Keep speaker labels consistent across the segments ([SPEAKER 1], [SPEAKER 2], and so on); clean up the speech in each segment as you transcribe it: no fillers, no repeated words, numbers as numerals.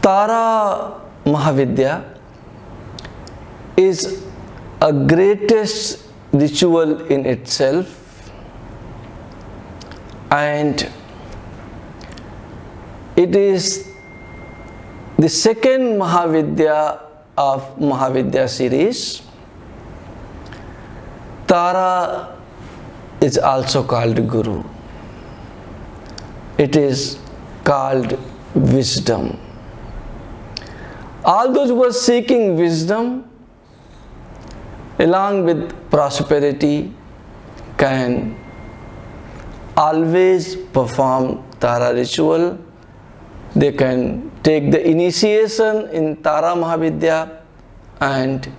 [SPEAKER 1] Tara Mahavidya is a greatest ritual in itself, and it is the second Mahavidya of Mahavidya series. Tara is also called Guru. It is called wisdom. All those who are seeking wisdom along with prosperity can always perform Tara ritual. They can take the initiation in Tara Mahavidya and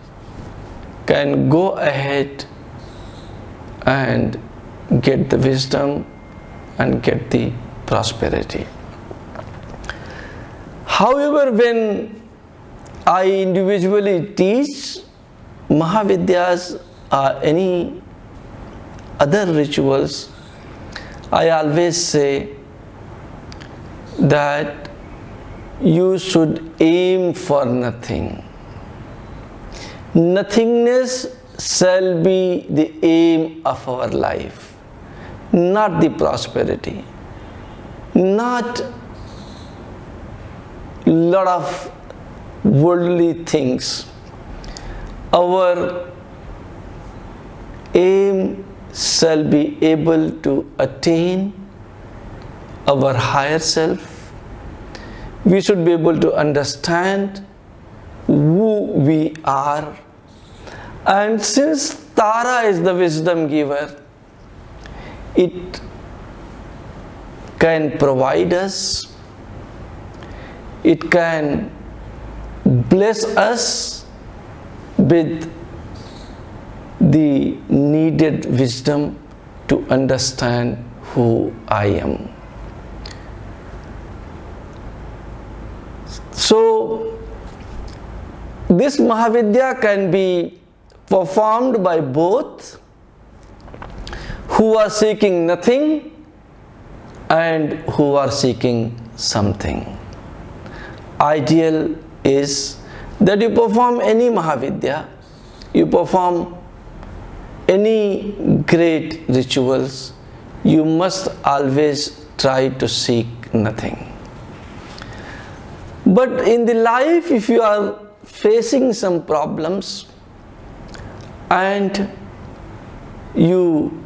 [SPEAKER 1] can go ahead and get the wisdom and get the prosperity. However, when I individually teach Mahavidyas or any other rituals, I always say that you should aim for nothing. Nothingness shall be the aim of our life, not the prosperity, not lot of worldly things. Our aim shall be able to attain our higher self. We should be able to understand who we are. And since Tara is the wisdom giver, it can provide us, it can bless us with the needed wisdom to understand who I am. So, this Mahavidya can be performed by both who are seeking nothing and who are seeking something. Ideal is that you perform any Mahavidya, you perform any great rituals, you must always try to seek nothing. But in the life, if you are facing some problems and you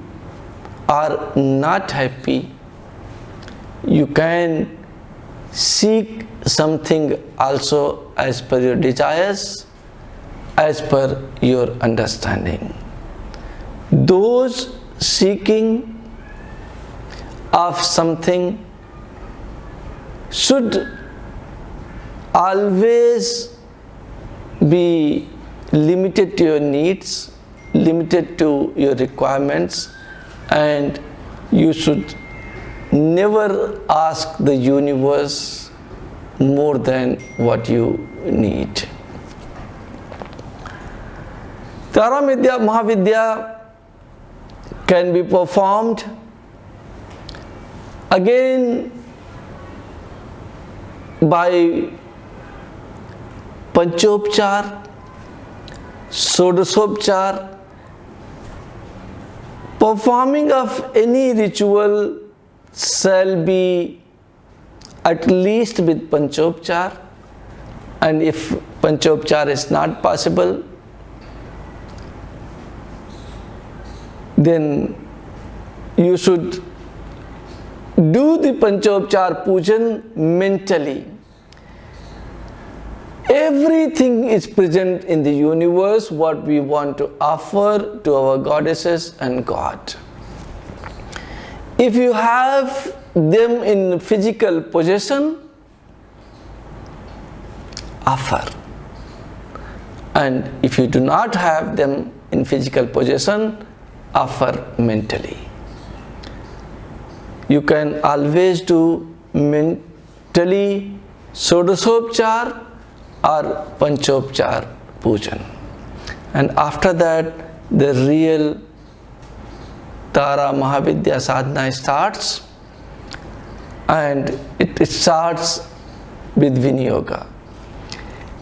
[SPEAKER 1] are not happy, you can seek something also as per your desires, as per your understanding. Those seeking of something should always be limited to your needs, limited to your requirements, and you should never ask the universe more than what you need. Tara Mahavidya can be performed again by Panchopchar, Sodasopchar. Performing of any ritual shall be at least with Panchopchar, and if Panchopchar is not possible, then you should do the Panchopchar Pujan mentally. Everything is present in the universe what we want to offer to our goddesses and God. If you have them in physical possession, offer. And if you do not have them in physical possession, offer mentally. You can always do mentally Sodasopchar or Panchopchar Pujan. And after that, the real Tara Mahavidya sadhana starts, and it starts with Viniyoga.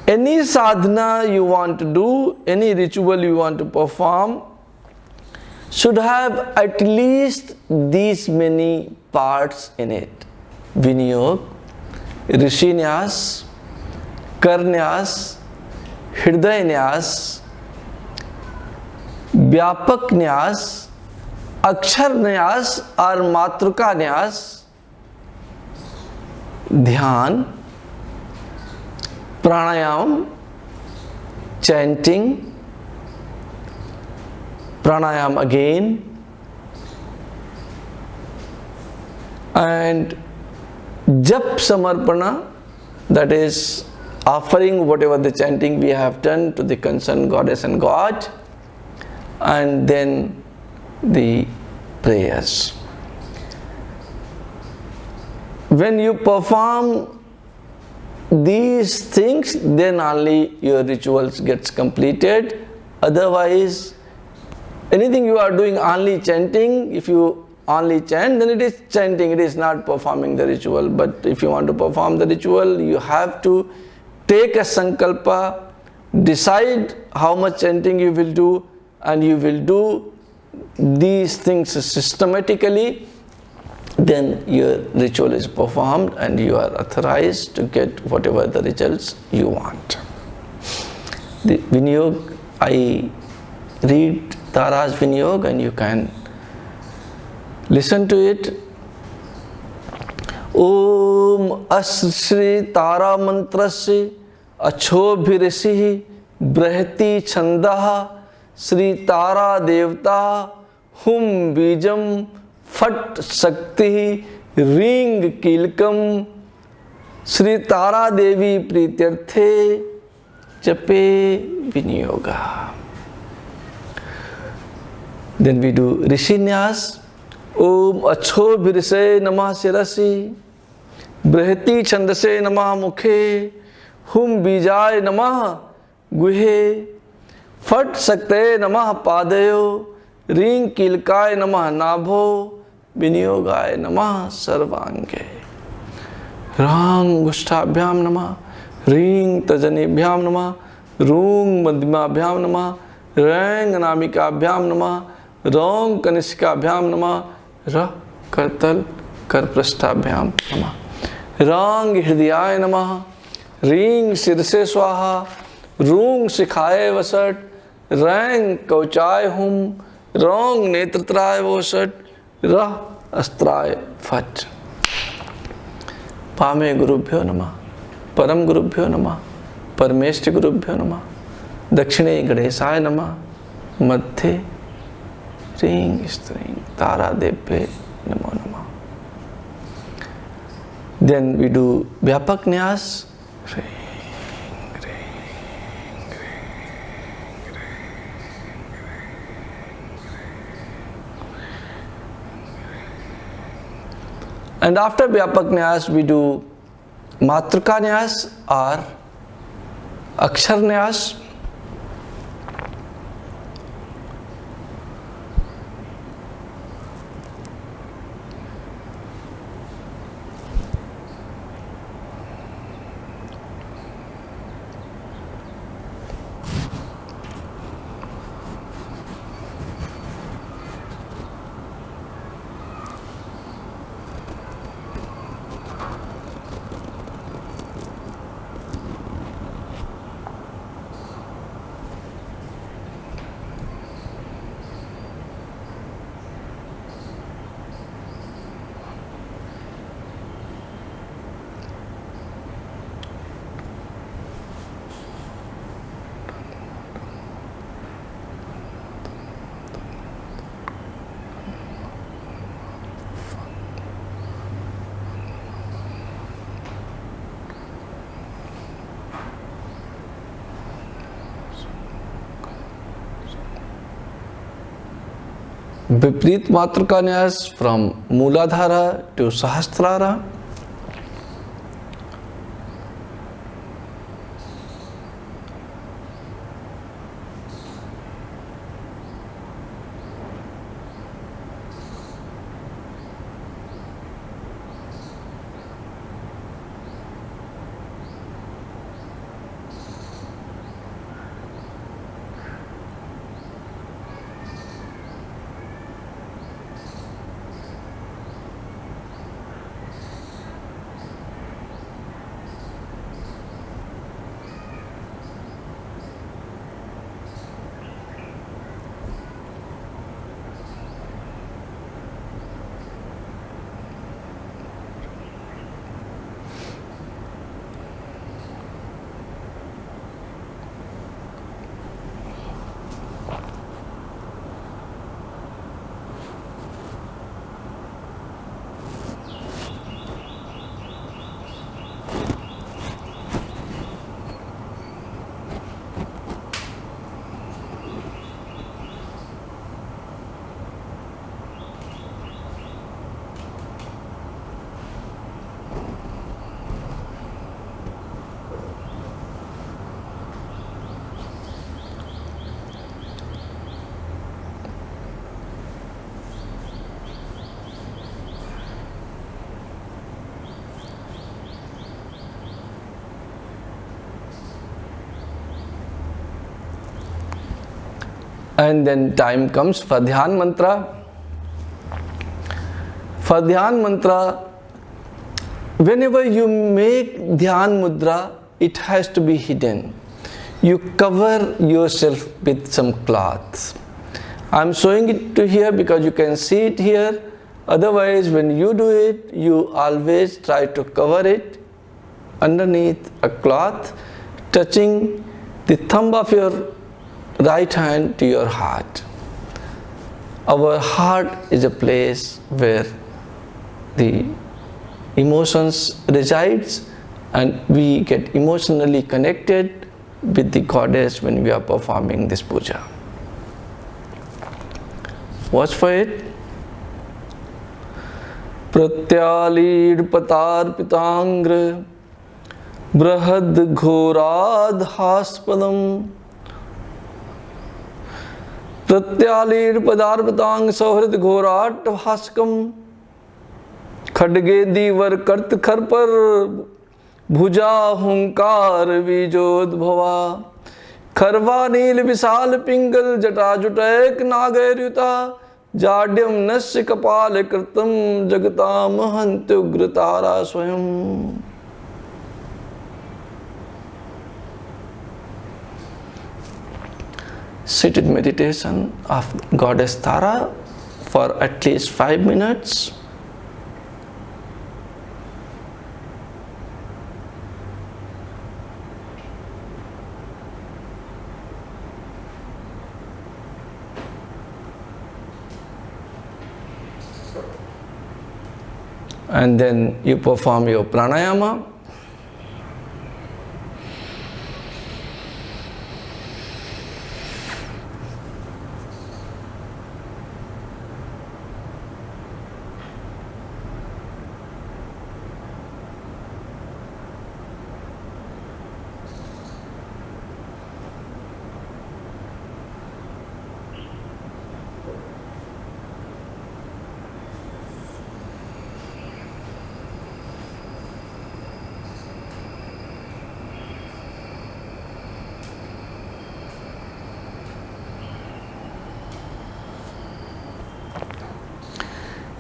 [SPEAKER 1] Any sadhana you want to do, any ritual you want to perform, should have at least these many parts in it. Viniyog, Rishinias, Karnyas, Hriday Nyas, व्यापक न्यास, अक्षर न्यास और matrika nyasa, dhyana, pranayama, chanting, pranayama again, and jap samarpana, that is offering whatever the chanting we have done to the concerned goddess and god, and then the prayers. When you perform these things, then only your rituals gets completed. Otherwise, anything you are doing only chanting, if you only chant, then it is chanting, it is not performing the ritual. But if you want to perform the ritual, you have to take a sankalpa, decide how much chanting you will do, and you will do these things systematically, then your ritual is performed and you are authorized to get whatever the results you want. The Viniyog, I read Tara's Viniyog and you can listen to it. Om Asri Tara Mantrasya Achobhirisihi Brahati Chandaha Shri Tara देवता हुम बीजम फट शक्ति ring कीलकम Shri Tara देवी प्रीत्यर्थे जपे विनियोगा. Then we do ऋषिन्यास. ओम अच्छोभिर्षे नमः शिरसि बृहति छंदसे नमः मुखे हुम बीजाय नमः गुहे फट शक्ते नमः पादयो रींग कीलकाय नमः नाभो विनियोगाय नमः सर्वांगे. रांगुष्ठाभ्याम नमः रींग तजनीभ्याम नमः रूंग मध्यमाभ्याम नमः रैंग नामिकाभ्याम नमः रौंग कनिष्काभ्याम नमः र करतल करपृष्ठाभ्याम नमः रांग हृदयाय नमः रींग शीर्षे स्वाहा रूंग शिखाए वसट रैंग कौचाय हुम रौंग नेत्रत्राय वोसट रह अस्त्राय फट. पामे गुरुभ्यो नमः परम गुरुभ्यो नमः परमेष्टि गुरुभ्यो नमः दक्षिणे गणेशाय नमः मध्य ह्रीं स्त्रीं तारा देव्ये नमो नमः. Then we do व्यापक न्यास. And after Vyapak Nyas, we do Matrika Nyas or Akshar Nyas. Vipreet Matrika Nyas from Mooladhara to Sahasrara. And then time comes for Dhyan Mantra. For Dhyan Mantra, whenever you make Dhyan Mudra, it has to be hidden. You cover yourself with some cloth. I'm showing it to here because you can see it here. Otherwise, when you do it, you always try to cover it underneath a cloth, touching the thumb of your right hand to your heart. Our heart is a place where the emotions resides, and we get emotionally connected with the goddess when we are performing this puja. Watch for it. Pratyalid patar pitangra brahad ghorad haspadam Pratyalid padar pitang sohrid ghorat haskam खडगे दीवर कर्त खर पर भुजा हुंकार बीजोद्भवा खरवा नील विशाल पिंगल जटा जुटैक नागैर्युता जाड्यम नस्य कपाल कृतम जगताम हंत्युग्र तारा स्वयं. Seated meditation of Goddess Tara for at least 5 minutes. And then you perform your pranayama.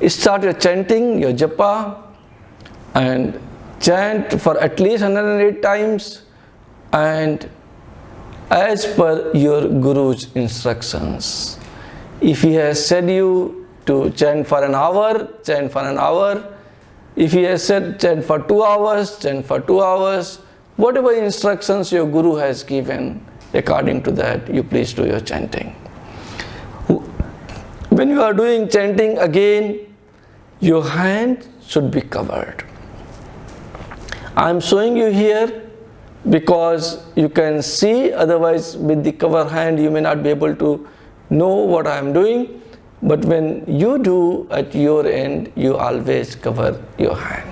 [SPEAKER 1] Start your chanting, your japa, and chant for at least 108 times, and as per your Guru's instructions. If he has said you to chant for an hour, chant for an hour. If he has said chant for 2 hours, chant for 2 hours. Whatever instructions your Guru has given, according to that, you please do your chanting. When you are doing chanting again, your hand should be covered. I am showing you here because you can see, otherwise with the cover hand you may not be able to know what I am doing. But when you do at your end, you always cover your hand.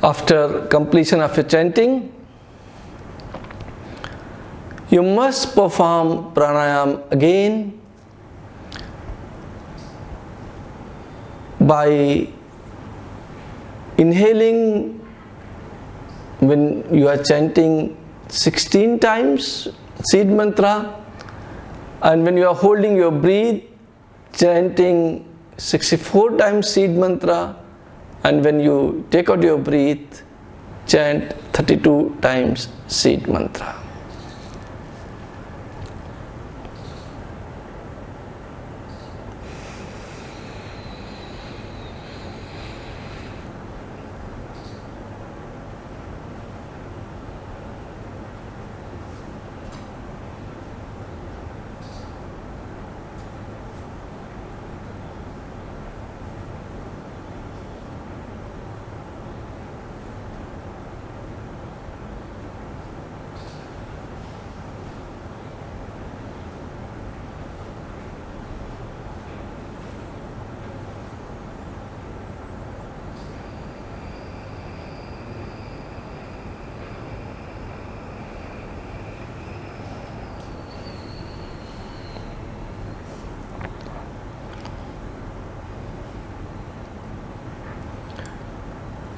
[SPEAKER 1] After completion of your chanting, you must perform pranayam again by inhaling when you are chanting 16 times seed mantra, and when you are holding your breath, chanting 64 times seed mantra, and when you take out your breath, chant 32 times seed mantra.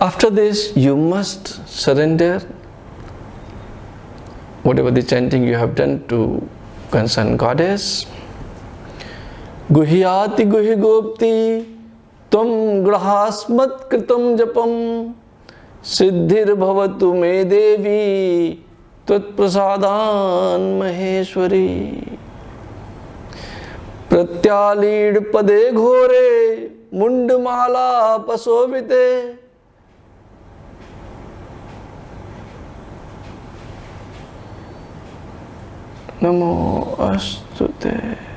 [SPEAKER 1] After this, you must surrender whatever the chanting you have done to concerned goddess. Guhyati guhi gopti tvam grahasmat kritam japam siddhir bhavatu me devi tvat prasadan maheshwari. Pratyalid pade ghore mundmala pasovite. Namo astute.